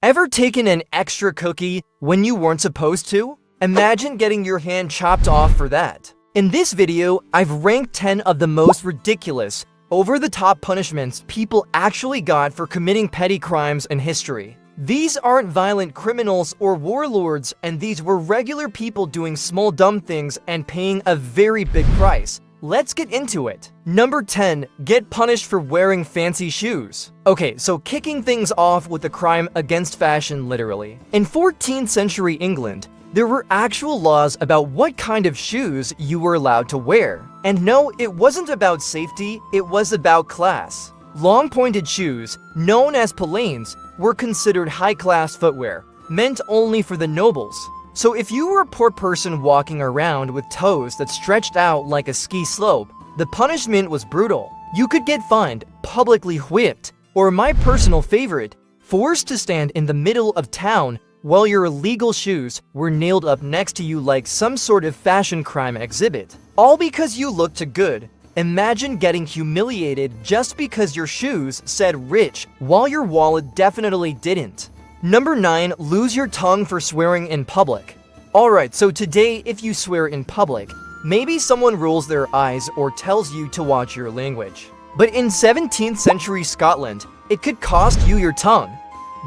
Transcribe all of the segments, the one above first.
Ever taken an extra cookie when you weren't supposed to? Imagine getting your hand chopped off for that. In this video, I've ranked 10 of the most ridiculous, over-the-top punishments people actually got for committing petty crimes in history. These aren't violent criminals or warlords, and these were regular people doing small dumb things and paying a very big price. Let's get into it. Number 10. Get punished for wearing fancy shoes. Okay, so kicking things off with a crime against fashion literally. In 14th century England, there were actual laws about what kind of shoes you were allowed to wear. And no, it wasn't about safety, it was about class. Long pointed shoes, known as palanes, were considered high-class footwear, meant only for the nobles. So if you were a poor person walking around with toes that stretched out like a ski slope, the punishment was brutal. You could get fined, publicly whipped, or my personal favorite, forced to stand in the middle of town while your illegal shoes were nailed up next to you like some sort of fashion crime exhibit. All because you looked too good. Imagine getting humiliated just because your shoes said rich while your wallet definitely didn't. Number 9. Lose your tongue for swearing in public. Alright, so today if you swear in public, maybe someone rolls their eyes or tells you to watch your language. But in 17th century Scotland, it could cost you your tongue.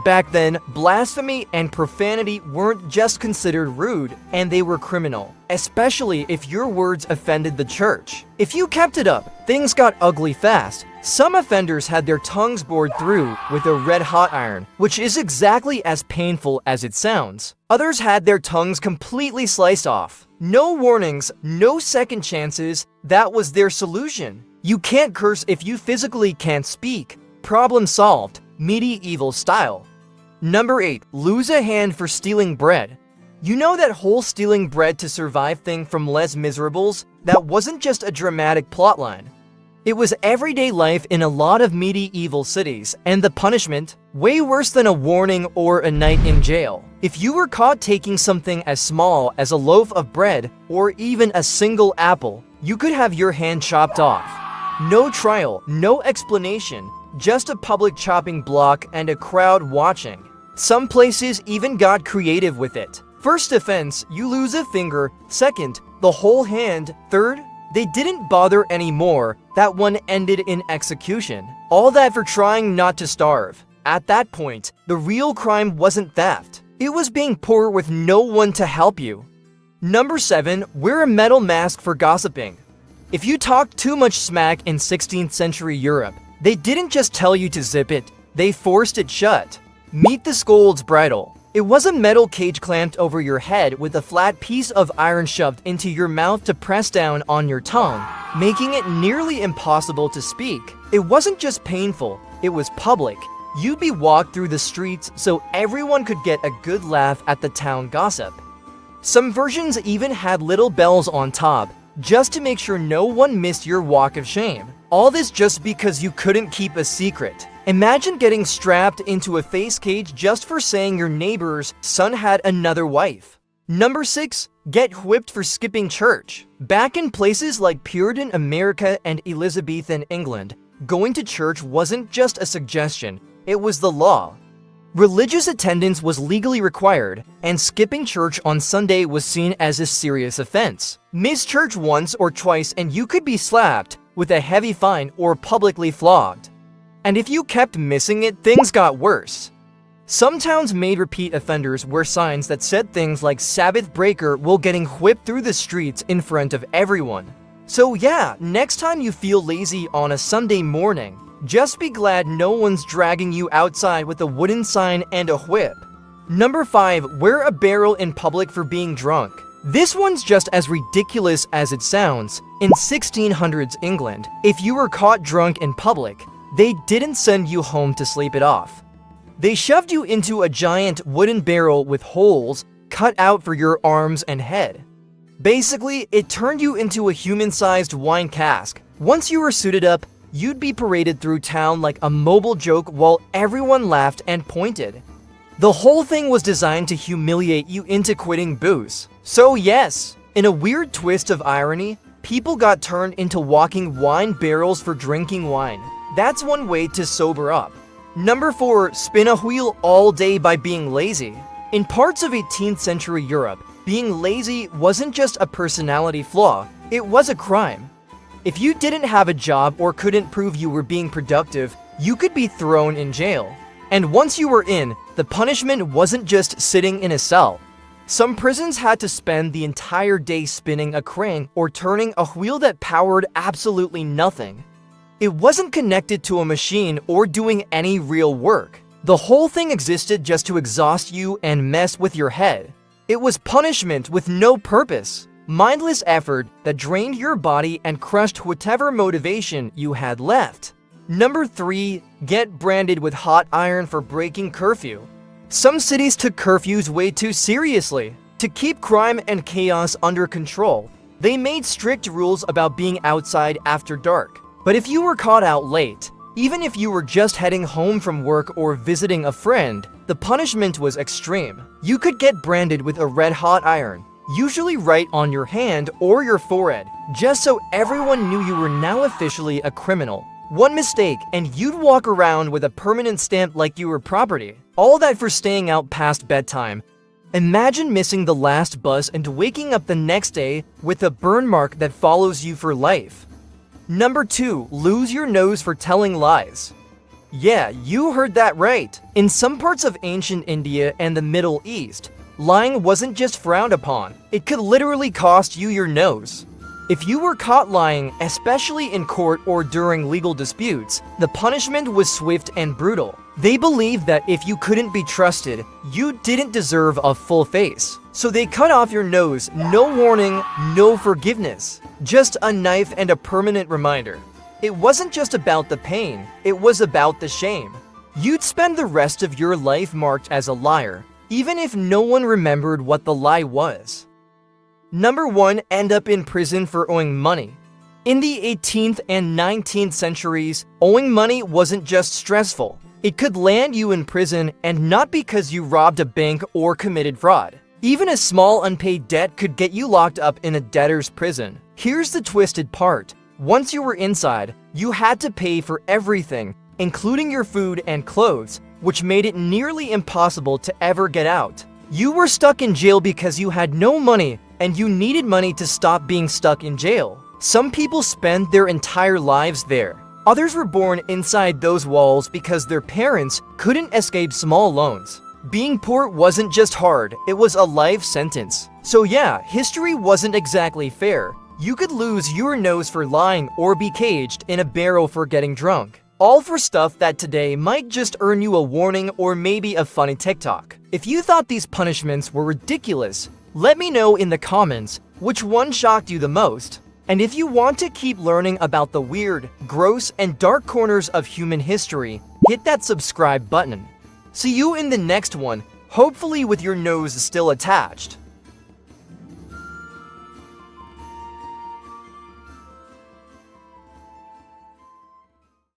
Back then, blasphemy and profanity weren't just considered rude, and they were criminal, especially if your words offended the church. If you kept it up, things got ugly fast. Some offenders had their tongues bored through with a red-hot iron, which is exactly as painful as it sounds. Others had their tongues completely sliced off. No warnings, no second chances, that was their solution. You can't curse if you physically can't speak. Problem solved, medieval style. Number 8. Lose a hand for stealing bread. You know that whole stealing bread to survive thing from Les Miserables? That wasn't just a dramatic plotline. It was everyday life in a lot of medieval cities, and the punishment? Way worse than a warning or a night in jail. If you were caught taking something as small as a loaf of bread or even a single apple, you could have your hand chopped off. No trial, no explanation, just a public chopping block and a crowd watching. Some places even got creative with it. First offense, you lose a finger. Second, the whole hand. Third, they didn't bother anymore. That one ended in execution. All that for trying not to starve. At that point, the real crime wasn't theft. It was being poor with no one to help you. Number 7. Wear a metal mask for gossiping. If you talked too much smack in 16th century Europe, they didn't just tell you to zip it, they forced it shut. Meet the scold's bridle. It was a metal cage clamped over your head with a flat piece of iron shoved into your mouth to press down on your tongue, making it nearly impossible to speak. It wasn't just painful, it was public. You'd be walked through the streets so everyone could get a good laugh at the town gossip. Some versions even had little bells on top, just to make sure no one missed your walk of shame. All this just because you couldn't keep a secret. Imagine getting strapped into a face cage just for saying your neighbor's son had another wife. Number 6. Get whipped for skipping church. Back in places like Puritan America and Elizabethan England, going to church wasn't just a suggestion, it was the law. Religious attendance was legally required, and skipping church on Sunday was seen as a serious offense. Miss church once or twice and you could be slapped with a heavy fine or publicly flogged. And if you kept missing it, things got worse. Some towns made repeat offenders wear signs that said things like Sabbath breaker while getting whipped through the streets in front of everyone. So yeah, next time you feel lazy on a Sunday morning, just be glad no one's dragging you outside with a wooden sign and a whip. Number 5. Wear a barrel in public for being drunk. This one's just as ridiculous as it sounds. In 1600s England, if you were caught drunk in public, they didn't send you home to sleep it off. They shoved you into a giant wooden barrel with holes cut out for your arms and head. Basically, it turned you into a human-sized wine cask. Once you were suited up, you'd be paraded through town like a mobile joke while everyone laughed and pointed. The whole thing was designed to humiliate you into quitting booze. So yes, in a weird twist of irony, people got turned into walking wine barrels for drinking wine. That's one way to sober up. Number 4, spin a wheel all day by being lazy. In parts of 18th century Europe, being lazy wasn't just a personality flaw, it was a crime. If you didn't have a job or couldn't prove you were being productive, you could be thrown in jail. And once you were in, the punishment wasn't just sitting in a cell. Some prisons had to spend the entire day spinning a crank or turning a wheel that powered absolutely nothing. It wasn't connected to a machine or doing any real work. The whole thing existed just to exhaust you and mess with your head. It was punishment with no purpose, mindless effort that drained your body and crushed whatever motivation you had left. Number 3, get branded with hot iron for breaking curfew. Some cities took curfews way too seriously. To keep crime and chaos under control, they made strict rules about being outside after dark. But if you were caught out late, even if you were just heading home from work or visiting a friend, the punishment was extreme. You could get branded with a red-hot iron, usually right on your hand or your forehead, just so everyone knew you were now officially a criminal. One mistake, and you'd walk around with a permanent stamp like you were property. All that for staying out past bedtime. Imagine missing the last bus and waking up the next day with a burn mark that follows you for life. Number 2, lose your nose for telling lies. Yeah, you heard that right. In some parts of ancient India and the Middle East, lying wasn't just frowned upon. It could literally cost you your nose. If you were caught lying, especially in court or during legal disputes, the punishment was swift and brutal. They believed that if you couldn't be trusted, you didn't deserve a full face. So they cut off your nose, no warning, no forgiveness. Just a knife and a permanent reminder. It wasn't just about the pain, it was about the shame. You'd spend the rest of your life marked as a liar, even if no one remembered what the lie was. Number 1, end up in prison for owing money. In the 18th and 19th centuries, owing money wasn't just stressful. It could land you in prison, and not because you robbed a bank or committed fraud. Even a small unpaid debt could get you locked up in a debtor's prison. Here's the twisted part. Once you were inside, you had to pay for everything, including your food and clothes, which made it nearly impossible to ever get out. You were stuck in jail because you had no money, and you needed money to stop being stuck in jail. Some people spend their entire lives there. Others were born inside those walls because their parents couldn't escape small loans. Being poor wasn't just hard, it was a life sentence. So yeah, history wasn't exactly fair. You could lose your nose for lying or be caged in a barrel for getting drunk. All for stuff that today might just earn you a warning or maybe a funny TikTok. If you thought these punishments were ridiculous, let me know in the comments which one shocked you the most. And if you want to keep learning about the weird, gross, and dark corners of human history, hit that subscribe button. See you in the next one, hopefully with your nose still attached.